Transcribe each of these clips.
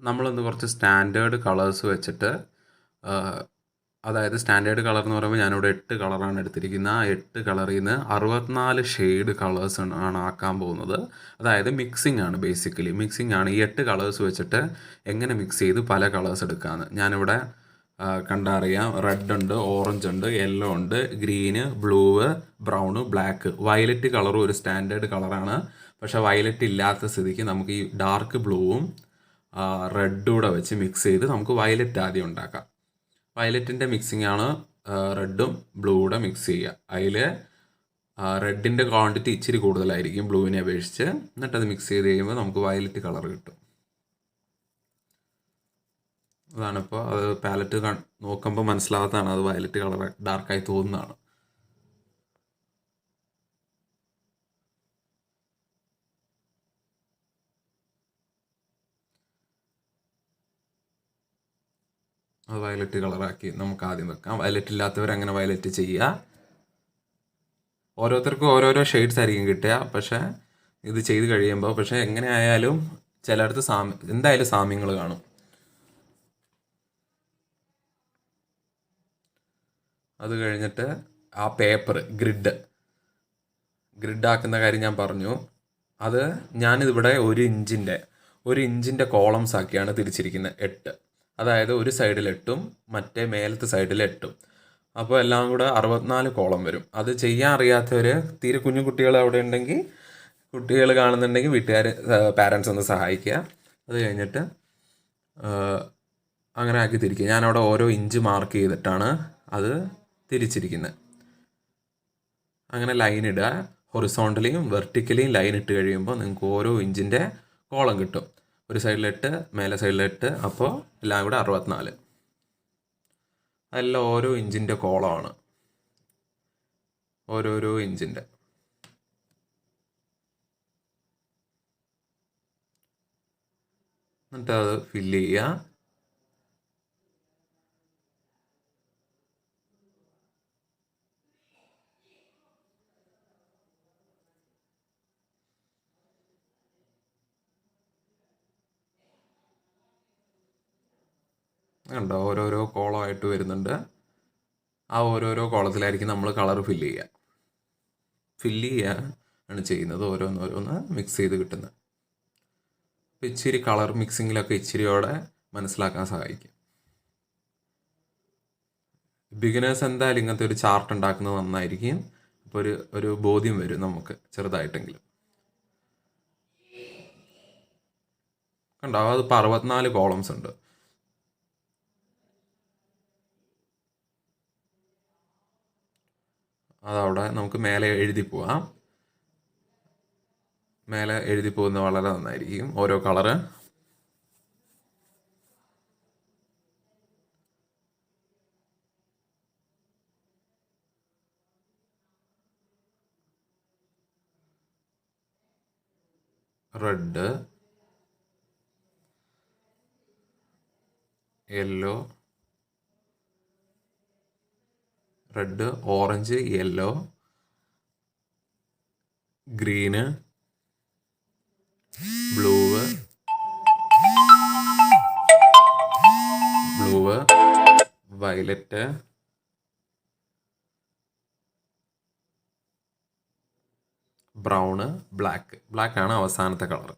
നമ്മളിന്ന് കുറച്ച് standard colours വെച്ചിട്ട് അതായത് സ്റ്റാൻഡേർഡ് കളർ എന്ന് പറയുമ്പോൾ ഞാനിവിടെ 8 കളറാണ് എടുത്തിരിക്കുന്നത്. ആ 8 കളറിൽ നിന്ന് 64 ഷെയ്ഡ് കളേഴ്സ് ആണ് ആക്കാൻ പോകുന്നത്. അതായത് മിക്സിംഗ് ആണ്, ബേസിക്കലി മിക്സിംഗ് ആണ്. ഈ 8 കളേഴ്സ് വെച്ചിട്ട് എങ്ങനെ മിക്സ് ചെയ്ത് പല കളേഴ്സ് എടുക്കാമെന്ന് ഞാനിവിടെ കണ്ടറിയാം. റെഡ് ഉണ്ട്, ഓറഞ്ച് ഉണ്ട്, യെല്ലോ ഉണ്ട്, green, blue, brown, black. Violet കളറും ഒരു സ്റ്റാൻഡേർഡ് കളറാണ്. പക്ഷേ വയലറ്റ് ഇല്ലാത്ത സ്ഥിതിക്ക് നമുക്ക് ഈ ഡാർക്ക് ബ്ലൂവും റെഡും കൂടെ വെച്ച് മിക്സ് ചെയ്ത് നമുക്ക് വയലറ്റ് ആദ്യം ഉണ്ടാക്കാം. വയലറ്റിൻ്റെ മിക്സിംഗ് ആണ് റെഡും ബ്ലൂ കൂടെ മിക്സ് ചെയ്യുക. അതിൽ റെഡിൻ്റെ ക്വാണ്ടിറ്റി ഇച്ചിരി കൂടുതലായിരിക്കും ബ്ലൂവിനെ അപേക്ഷിച്ച്. എന്നിട്ടത് മിക്സ് ചെയ്ത് കഴിയുമ്പോൾ നമുക്ക് വയലറ്റ് കളർ കിട്ടും. അതാണിപ്പോൾ അത് പാലറ്റ് നോക്കുമ്പോൾ മനസ്സിലാകാത്തതാണ്, അത് വയലറ്റ് കളർ ഡാർക്കായി തോന്നുന്നതാണ്. അത് വയലറ്റ് കളറാക്കി നമുക്ക് ആദ്യം വെക്കാം. വയലറ്റ് ഇല്ലാത്തവർ അങ്ങനെ വയലറ്റ് ചെയ്യുക. ഓരോരുത്തർക്കും ഓരോരോ ഷെയ്ഡ്സ് ആയിരിക്കും കിട്ടുക. പക്ഷേ ഇത് ചെയ്ത് കഴിയുമ്പോൾ പക്ഷേ എങ്ങനെയായാലും ചിലയിടത്ത് എന്തായാലും സാമ്യങ്ങൾ കാണും. അത് കഴിഞ്ഞിട്ട് ആ പേപ്പർ ഗ്രിഡാക്കുന്ന കാര്യം ഞാൻ പറഞ്ഞു. അത് ഞാനിതിവിടെ 1 ഇഞ്ചിൻ്റെ കോളംസ് ആക്കിയാണ് തിരിച്ചിരിക്കുന്നത്. 8, അതായത് ഒരു സൈഡിൽ 8ഉം മറ്റേ മേലത്തെ സൈഡിൽ 8ഉം. അപ്പോൾ എല്ലാം കൂടെ 64 കോളം വരും. അത് ചെയ്യാൻ അറിയാത്തവർ, തീരെ കുഞ്ഞു കുട്ടികൾ അവിടെ ഉണ്ടെങ്കിൽ, കുട്ടികൾ കാണുന്നുണ്ടെങ്കിൽ വീട്ടുകാർ പാരൻസ് ഒന്ന് സഹായിക്കുക. അത് കഴിഞ്ഞിട്ട് അങ്ങനെ ആക്കി തിരിക്കുക. ഞാനവിടെ ഓരോ ഇഞ്ച് മാർക്ക് ചെയ്തിട്ടാണ് അത് തിരിച്ചിരിക്കുന്നത്. അങ്ങനെ ലൈൻ ഇടുക. ഹൊറിസോണ്ടലിയും വെർട്ടിക്കലിയും ലൈൻ ഇട്ട് കഴിയുമ്പോൾ നിങ്ങൾക്ക് ഓരോ ഇഞ്ചിൻ്റെ കോളം കിട്ടും. ഒരു സൈഡിൽ 8, മേലെ സൈഡിൽ 8, അപ്പോൾ എല്ലാം കൂടെ 64. അതെല്ലാം ഓരോ ഇഞ്ചിൻ്റെ കോളമാണ്, ഓരോരോ ഇഞ്ചിൻ്റെ. എന്നിട്ട് അത് ഫില്ല് ചെയ്യുക. കണ്ടോ, ഓരോരോ കോളമായിട്ട് വരുന്നുണ്ട്. ആ ഓരോരോ കോളത്തിലായിരിക്കും നമ്മൾ കളർ ഫില്ല് ചെയ്യുക ആണ് ചെയ്യുന്നത്. ഓരോന്നോരോന്ന് മിക്സ് ചെയ്ത് കിട്ടുന്നത്. അപ്പോൾ ഇച്ചിരി കളർ മിക്സിങ്ങിലൊക്കെ ഇച്ചിരിയോടെ മനസ്സിലാക്കാൻ സഹായിക്കും. ബിഗിനേഴ്സ് എന്തായാലും ഇങ്ങനത്തെ ഒരു ചാർട്ട് ഉണ്ടാക്കുന്നത് നന്നായിരിക്കും. അപ്പോൾ ഒരു ബോധ്യം വരും നമുക്ക് ചെറുതായിട്ടെങ്കിലും. കണ്ടോ, അതിപ്പോൾ 64 കോളംസ് ഉണ്ട്. അതവിടെ നമുക്ക് മേലെ എഴുതി പോവാം. മേലെ എഴുതി പോകുന്നത് വളരെ നന്നായിരിക്കും. ഓരോ colour red, yellow, red, orange, yellow, green, blue, violet, brown, black ആണ് അവസാനത്തെ കളർ.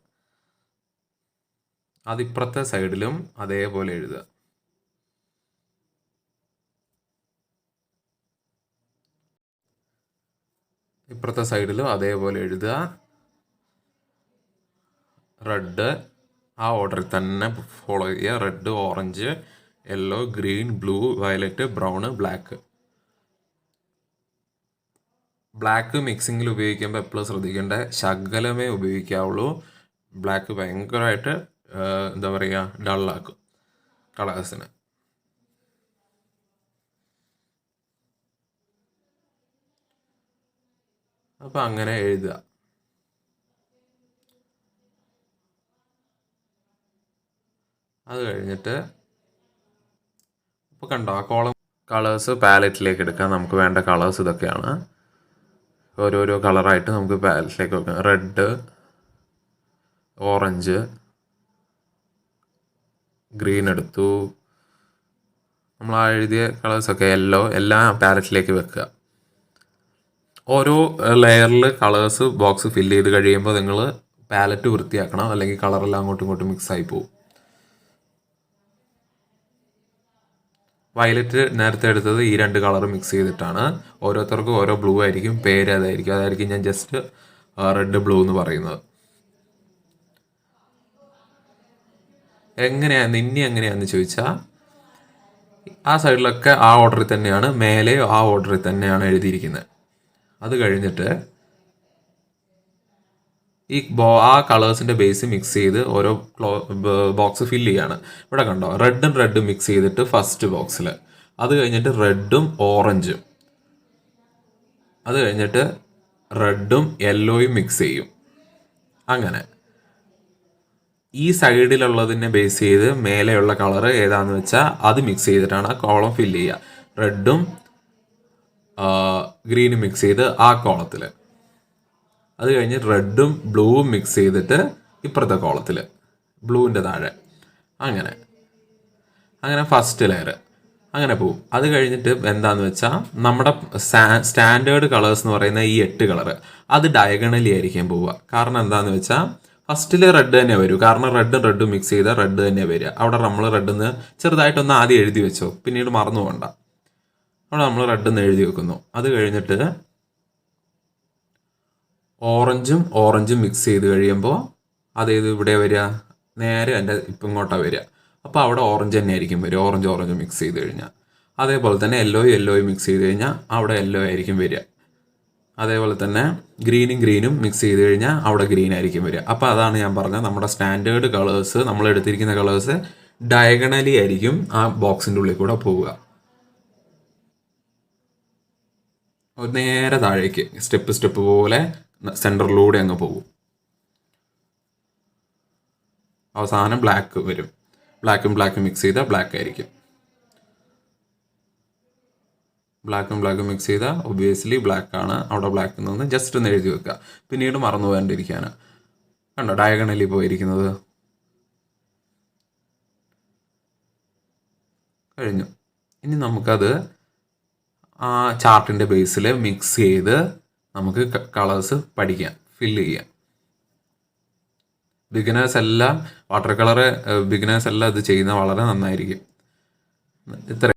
അതിപ്പുറത്തെ സൈഡിലും അതേപോലെ എഴുതുക. ഇപ്പുറത്തെ സൈഡിലും അതേപോലെ എഴുതുക. റെഡ് ആ ഓർഡറിൽ തന്നെ ഫോളോ ചെയ്യുക. Red, orange, yellow, green, blue, violet, brown, black മിക്സിങ്ങിൽ ഉപയോഗിക്കുമ്പോൾ എപ്പോഴും ശ്രദ്ധിക്കേണ്ട, ശകലമേ ഉപയോഗിക്കാവുള്ളൂ. ബ്ലാക്ക് ഭയങ്കരമായിട്ട് എന്താ പറയുക, ഡള്ളാക്കും കളേഴ്സിന്. അപ്പോൾ അങ്ങനെ എഴുതുക. അത് കഴിഞ്ഞിട്ട് ഇപ്പോൾ കണ്ടോ, ആ കോളം കളേഴ്സ് പാലറ്റിലേക്ക് എടുക്കാം. നമുക്ക് വേണ്ട കളേഴ്സ് ഇതൊക്കെയാണ്. ഓരോരോ കളറായിട്ട് നമുക്ക് പാലറ്റിലേക്ക് വെക്കാം. റെഡ്, ഓറഞ്ച്, ഗ്രീൻ എടുത്തു. നമ്മൾ ആ എഴുതിയ കളേഴ്സൊക്കെ യെല്ലോ എല്ലാം പാലറ്റിലേക്ക് വെക്കുക. ഓരോ ലെയറിൽ കളേഴ്സ് ബോക്സ് ഫില്ല് ചെയ്ത് കഴിയുമ്പോൾ നിങ്ങൾ പാലറ്റ് വൃത്തിയാക്കണം, അല്ലെങ്കിൽ കളറെല്ലാം അങ്ങോട്ടും ഇങ്ങോട്ടും മിക്സ് ആയി പോകും. വയലറ്റ് നേരത്തെ എടുത്തത് ഈ 2 കളർ മിക്സ് ചെയ്തിട്ടാണ്. ഓരോരുത്തർക്കും ഓരോ ബ്ലൂ ആയിരിക്കും, പേര് അതായിരിക്കും ഞാൻ ജസ്റ്റ് റെഡ് ബ്ലൂ എന്ന് പറയുന്നത്. എങ്ങനെയാന്ന് ചോദിച്ചാൽ ആ സൈഡിലൊക്കെ ആ ഓർഡറിൽ തന്നെയാണ്, മേലെ ആ ഓർഡറിൽ തന്നെയാണ് എഴുതിയിരിക്കുന്നത്. അത് കഴിഞ്ഞിട്ട് ഈ ആ കളേഴ്സിൻ്റെ ബേസ് മിക്സ് ചെയ്ത് ഓരോ ബോക്സ് ഫില്ല് ചെയ്യാണ്. ഇവിടെ കണ്ടോ, റെഡും മിക്സ് ചെയ്തിട്ട് ഫസ്റ്റ് ബോക്സിൽ, അത് കഴിഞ്ഞിട്ട് റെഡും ഓറഞ്ചും, അത് കഴിഞ്ഞിട്ട് റെഡും യെല്ലോയും മിക്സ് ചെയ്യും. അങ്ങനെ ഈ സൈഡിലുള്ളതിനെ ബേസ് ചെയ്ത് മേലെയുള്ള കളർ ഏതാണെന്ന് വെച്ചാൽ അത് മിക്സ് ചെയ്തിട്ടാണ് ആ കോളം ഫില്ല് ചെയ്യുക. റെഡും ഗ്രീനും മിക്സ് ചെയ്ത് ആ കോളത്തിൽ, അത് കഴിഞ്ഞ് റെഡും ബ്ലൂവും മിക്സ് ചെയ്തിട്ട് ഇപ്പുറത്തെ കോളത്തിൽ, ബ്ലൂവിൻ്റെ താഴെ. അങ്ങനെ അങ്ങനെ ഫസ്റ്റ് ലെയർ അങ്ങനെ പോവും. അത് കഴിഞ്ഞിട്ട് എന്താണെന്ന് വെച്ചാൽ നമ്മുടെ സ്റ്റാൻഡേർഡ് കളേഴ്സ് എന്ന് പറയുന്ന ഈ 8 കളറ് അത് ഡയഗണലി ആയിരിക്കും പോവുക. കാരണം എന്താണെന്ന് വെച്ചാൽ ഫസ്റ്റിൽ റെഡ് തന്നെ വരും, കാരണം റെഡും മിക്സ് ചെയ്താൽ റെഡ് തന്നെ വരിക. അവിടെ നമ്മൾ റെഡെന്ന് ചെറുതായിട്ടൊന്ന് ആദ്യം എഴുതി വെച്ചോ, പിന്നീട് മറന്നു പോകണ്ട. അവിടെ നമ്മൾ റെഡെന്ന് എഴുതി വെക്കുന്നു. അത് കഴിഞ്ഞിട്ട് ഓറഞ്ചും മിക്സ് ചെയ്ത് കഴിയുമ്പോൾ അതേത് ഇവിടെ വരിക, നേരെ എൻ്റെ ഇപ്പം ഇങ്ങോട്ടാണ് വരിക. അപ്പോൾ അവിടെ ഓറഞ്ച് തന്നെ ആയിരിക്കും വരിക, ഓറഞ്ച് മിക്സ് ചെയ്ത് കഴിഞ്ഞാൽ. അതേപോലെ തന്നെ യെല്ലോയും മിക്സ് ചെയ്ത് കഴിഞ്ഞാൽ അവിടെ യെല്ലോ ആയിരിക്കും വരിക. അതേപോലെ തന്നെ ഗ്രീനും മിക്സ് ചെയ്ത് കഴിഞ്ഞാൽ അവിടെ ഗ്രീൻ ആയിരിക്കും വരിക. അപ്പോൾ അതാണ് ഞാൻ പറഞ്ഞത്, നമ്മുടെ സ്റ്റാൻഡേർഡ് കളേഴ്സ്, നമ്മൾ എടുത്തിരിക്കുന്ന കളേഴ്സ് ഡയഗണലി ആയിരിക്കും ആ ബോക്സിൻ്റെ ഉള്ളിൽ കൂടെ പോവുക. നേരെ താഴേക്ക് സ്റ്റെപ്പ് പോലെ സെൻറ്ററിലൂടെ അങ്ങ് പോകും. അവസാനം ബ്ലാക്ക് വരും. ബ്ലാക്കും മിക്സ് ചെയ്താൽ ബ്ലാക്ക് ആയിരിക്കും. ബ്ലാക്കും മിക്സ് ചെയ്താൽ ഒബ്വിയസ്ലി ബ്ലാക്ക് ആണ്. അവിടെ ബ്ലാക്ക് നിന്ന് ജസ്റ്റ് ഒന്ന് എഴുതി വെക്കുക, പിന്നീട് മറന്നു പോകാണ്ടിരിക്കാൻ. കണ്ടോ ഡയഗണലി പോയിരിക്കുന്നത്. കഴിഞ്ഞു. ഇനി നമുക്കത് ആ ചാർട്ടിൻ്റെ ബേസിൽ മിക്സ് ചെയ്ത് നമുക്ക് കളേഴ്സ് പഠിക്കാം, ഫില്ല് ചെയ്യാം. വാട്ടർ കളർ ബിഗിനേഴ്സ് എല്ലാം ഇത് ചെയ്യുന്നത് വളരെ നന്നായിരിക്കും. ഇത്ര